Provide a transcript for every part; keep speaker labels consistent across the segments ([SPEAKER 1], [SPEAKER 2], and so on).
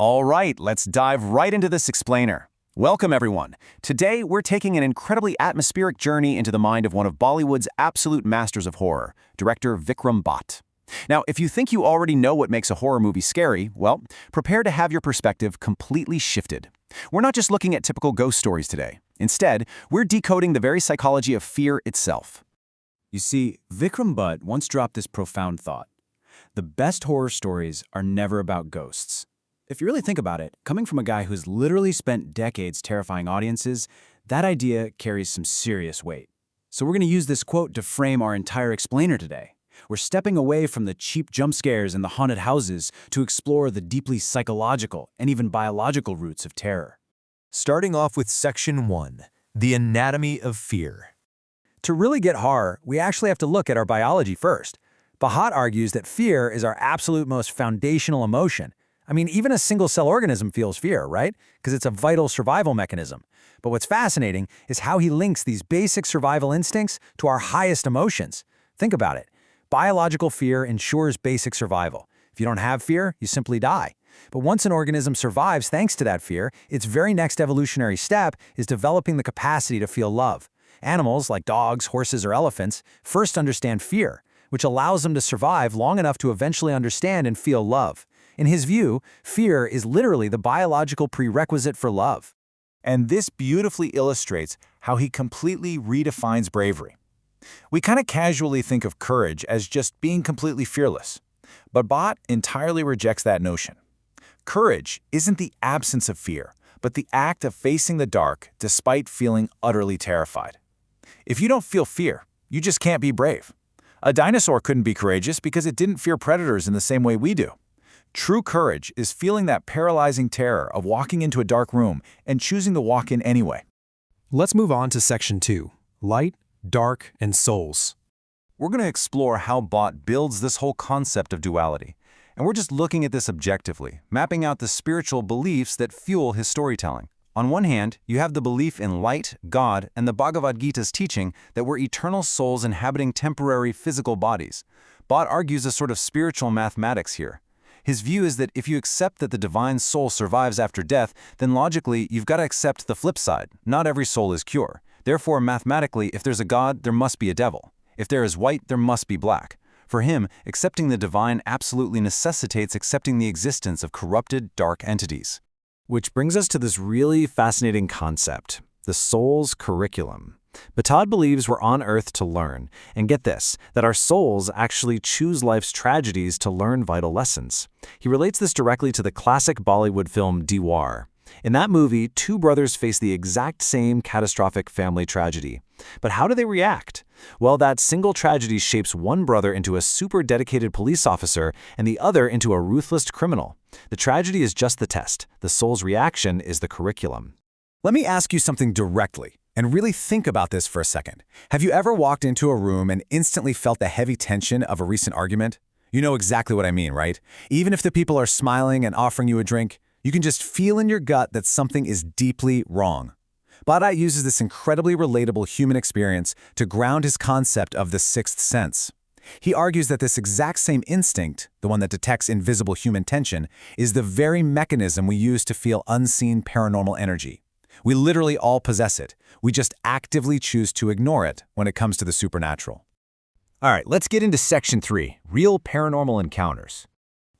[SPEAKER 1] All right, let's dive right into this explainer. Welcome, everyone. Today, we're taking an incredibly atmospheric journey into the mind of one of Bollywood's absolute masters of horror, director Vikram Bhatt. Now, if you think you already know what makes a horror movie scary, well, prepare to have your perspective completely shifted. We're not just looking at typical ghost stories today. Instead, we're decoding the very psychology of fear itself.
[SPEAKER 2] You see, Vikram Bhatt once dropped this profound thought. The best horror stories are never about ghosts. If you really think about it, coming from a guy who's literally spent decades terrifying audiences, that idea carries some serious weight. So we're going to use this quote to frame our entire explainer today. We're stepping away from the cheap jump scares and the haunted houses to explore the deeply psychological and even biological roots of terror.
[SPEAKER 3] Starting off with Section 1, the anatomy of fear.
[SPEAKER 4] To really get horror, we actually have to look at our biology first. Bhatt argues that fear is our absolute most foundational emotion. I mean, even a single-cell organism feels fear, right? Because it's a vital survival mechanism. But what's fascinating is how he links these basic survival instincts to our highest emotions. Think about it. Biological fear ensures basic survival. If you don't have fear, you simply die. But once an organism survives thanks to that fear, its very next evolutionary step is developing the capacity to feel love. Animals, like dogs, horses, or elephants, first understand fear, which allows them to survive long enough to eventually understand and feel love. In his view, fear is literally the biological prerequisite for love.
[SPEAKER 1] And this beautifully illustrates how he completely redefines bravery. We kind of casually think of courage as just being completely fearless. But Bhatt entirely rejects that notion. Courage isn't the absence of fear, but the act of facing the dark despite feeling utterly terrified. If you don't feel fear, you just can't be brave. A dinosaur couldn't be courageous because it didn't fear predators in the same way we do. True courage is feeling that paralyzing terror of walking into a dark room and choosing to walk in anyway.
[SPEAKER 5] Let's move on to Section 2, Light, Dark, and Souls.
[SPEAKER 1] We're going to explore how Bhatt builds this whole concept of duality. And we're just looking at this objectively, mapping out the spiritual beliefs that fuel his storytelling. On one hand, you have the belief in light, God, and the Bhagavad Gita's teaching that we're eternal souls inhabiting temporary physical bodies. Bhatt argues a sort of spiritual mathematics here. His view is that if you accept that the divine soul survives after death, then logically you've got to accept the flip side. Not every soul is pure. Therefore, mathematically, if there's a God, there must be a devil. If there is white, there must be black. For him, accepting the divine absolutely necessitates accepting the existence of corrupted, dark entities.
[SPEAKER 2] Which brings us to this really fascinating concept, the soul's curriculum. Bhatt believes we're on Earth to learn, and get this, that our souls actually choose life's tragedies to learn vital lessons. He relates this directly to the classic Bollywood film Diwar. In that movie, two brothers face the exact same catastrophic family tragedy. But how do they react? Well, that single tragedy shapes one brother into a super dedicated police officer and the other into a ruthless criminal. The tragedy is just the test. The soul's reaction is the curriculum.
[SPEAKER 4] Let me ask you something directly, and really think about this for a second. Have you ever walked into a room and instantly felt the heavy tension of a recent argument? You know exactly what I mean, right? Even if the people are smiling and offering you a drink, you can just feel in your gut that something is deeply wrong. Bhatt uses this incredibly relatable human experience to ground his concept of the sixth sense. He argues that this exact same instinct, the one that detects invisible human tension, is the very mechanism we use to feel unseen paranormal energy. We literally all possess it. We just actively choose to ignore it when it comes to the supernatural.
[SPEAKER 1] All right, let's get into Section 3, Real Paranormal Encounters.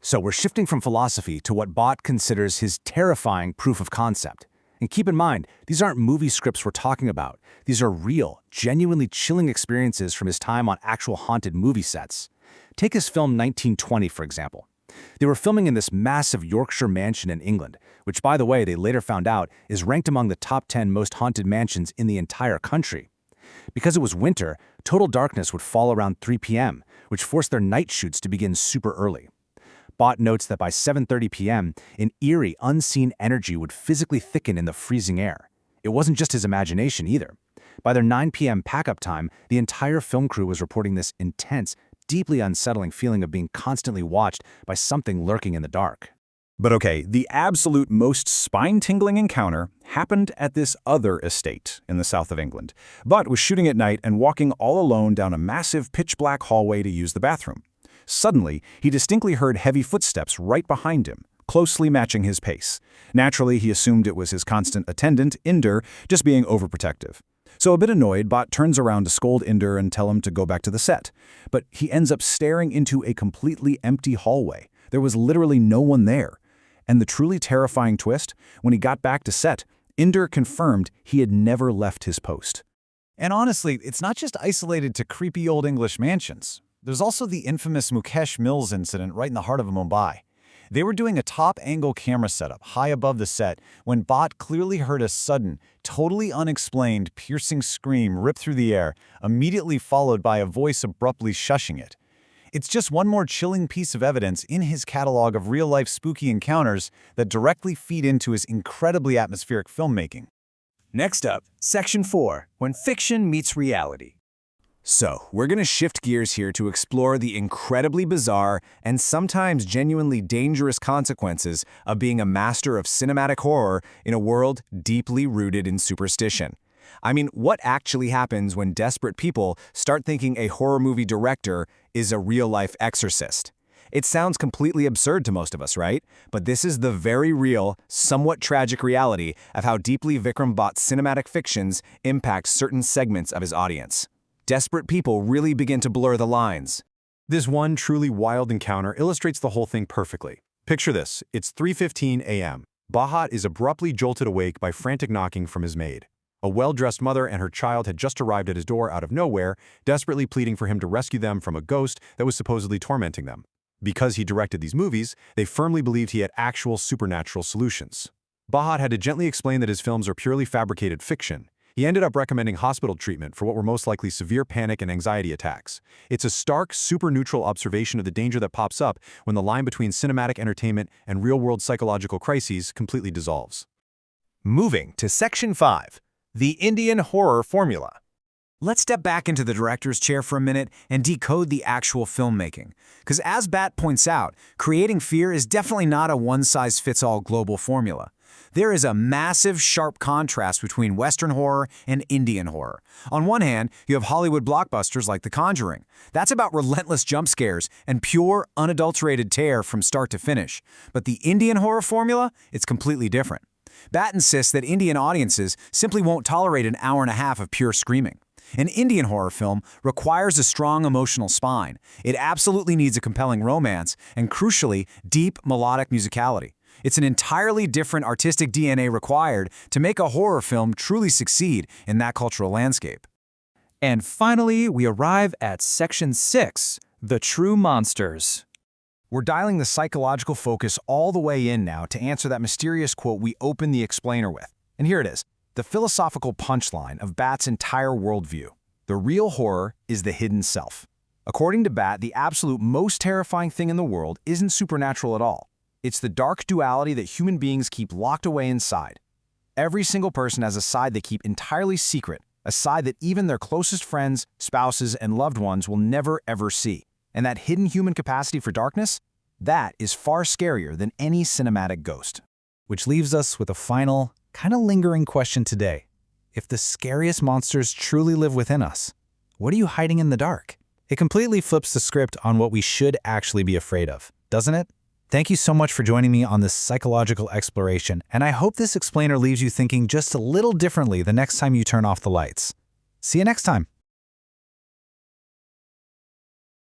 [SPEAKER 4] So we're shifting from philosophy to what Bhatt considers his terrifying proof of concept. And keep in mind, these aren't movie scripts we're talking about. These are real, genuinely chilling experiences from his time on actual haunted movie sets. Take his film 1920, for example. They were filming in this massive Yorkshire mansion in England, which, by the way, they later found out is ranked among the top 10 most haunted mansions in the entire country. Because it was winter, total darkness would fall around 3 p.m., which forced their night shoots to begin super early. Bhatt notes that by 7:30 p.m., an eerie, unseen energy would physically thicken in the freezing air. It wasn't just his imagination either. By their 9 p.m. pack-up time, the entire film crew was reporting this intense, deeply unsettling feeling of being constantly watched by something lurking in the dark.
[SPEAKER 1] But okay, the absolute most spine-tingling encounter happened at this other estate in the south of England. Bhatt was shooting at night and walking all alone down a massive pitch-black hallway to use the bathroom. Suddenly, he distinctly heard heavy footsteps right behind him,
[SPEAKER 4] closely matching his pace. Naturally, he assumed it was his constant attendant, Inder, just being overprotective. So a bit annoyed, Bot turns around to scold Inder and tell him to go back to the set. But he ends up staring into a completely empty hallway. There was literally no one there. And the truly terrifying twist, when he got back to set, Inder confirmed he had never left his post.
[SPEAKER 1] And honestly, it's not just isolated to creepy old English mansions. There's also the infamous Mukesh Mills incident right in the heart of Mumbai. They were doing a top-angle camera setup high above the set when Bot clearly heard a sudden, totally unexplained, piercing scream rip through the air, immediately followed by a voice abruptly shushing it. It's just one more chilling piece of evidence in his catalog of real-life spooky encounters that directly feed into his incredibly atmospheric filmmaking.
[SPEAKER 2] Next up, Section 4, When Fiction Meets Reality. So, we're going to shift gears here to explore the incredibly bizarre and sometimes genuinely dangerous consequences of being a master of cinematic horror in a world deeply rooted in superstition. I mean, what actually happens when desperate people start thinking a horror movie director is a real-life exorcist? It sounds completely absurd to most of us, right? But this is the very real, somewhat tragic reality of how deeply Vikram Bhatt's cinematic fictions impact certain segments of his audience. Desperate people really begin to blur the lines.
[SPEAKER 5] This one truly wild encounter illustrates the whole thing perfectly. Picture this, it's 3:15 a.m. Bhatt is abruptly jolted awake by frantic knocking from his maid. A well-dressed mother and her child had just arrived at his door out of nowhere, desperately pleading for him to rescue them from a ghost that was supposedly tormenting them. Because he directed these movies, they firmly believed he had actual supernatural solutions. Bhatt had to gently explain that his films are purely fabricated fiction. He ended up recommending hospital treatment for what were most likely severe panic and anxiety attacks. It's a stark, super-neutral observation of the danger that pops up when the line between cinematic entertainment and real-world psychological crises completely dissolves.
[SPEAKER 3] Moving to Section 5, the Indian horror formula.
[SPEAKER 2] Let's step back into the director's chair for a minute and decode the actual filmmaking. Because as Bhatt points out, creating fear is definitely not a one-size-fits-all global formula. There is a massive, sharp contrast between Western horror and Indian horror. On one hand, you have Hollywood blockbusters like The Conjuring. That's about relentless jump scares and pure, unadulterated terror from start to finish. But the Indian horror formula, it's completely different. Bhatt insists that Indian audiences simply won't tolerate an hour and a half of pure screaming. An Indian horror film requires a strong emotional spine. It absolutely needs a compelling romance and, crucially, deep melodic musicality. It's an entirely different artistic DNA required to make a horror film truly succeed in that cultural landscape.
[SPEAKER 6] And finally, we arrive at Section 6, The True Monsters.
[SPEAKER 4] We're dialing the psychological focus all the way in now to answer that mysterious quote we opened the explainer with. And here it is, the philosophical punchline of Bhatt's entire worldview. The real horror is the hidden self. According to Bhatt, the absolute most terrifying thing in the world isn't supernatural at all. It's the dark duality that human beings keep locked away inside. Every single person has a side they keep entirely secret, a side that even their closest friends, spouses, and loved ones will never ever see. And that hidden human capacity for darkness, that is far scarier than any cinematic ghost. Which leaves us with a final, kind of lingering question today. If the scariest monsters truly live within us, what are you hiding in the dark? It completely flips the script on what we should actually be afraid of, doesn't it? Thank you so much for joining me on this psychological exploration, and I hope this explainer leaves you thinking just a little differently the next time you turn off the lights. See you next time.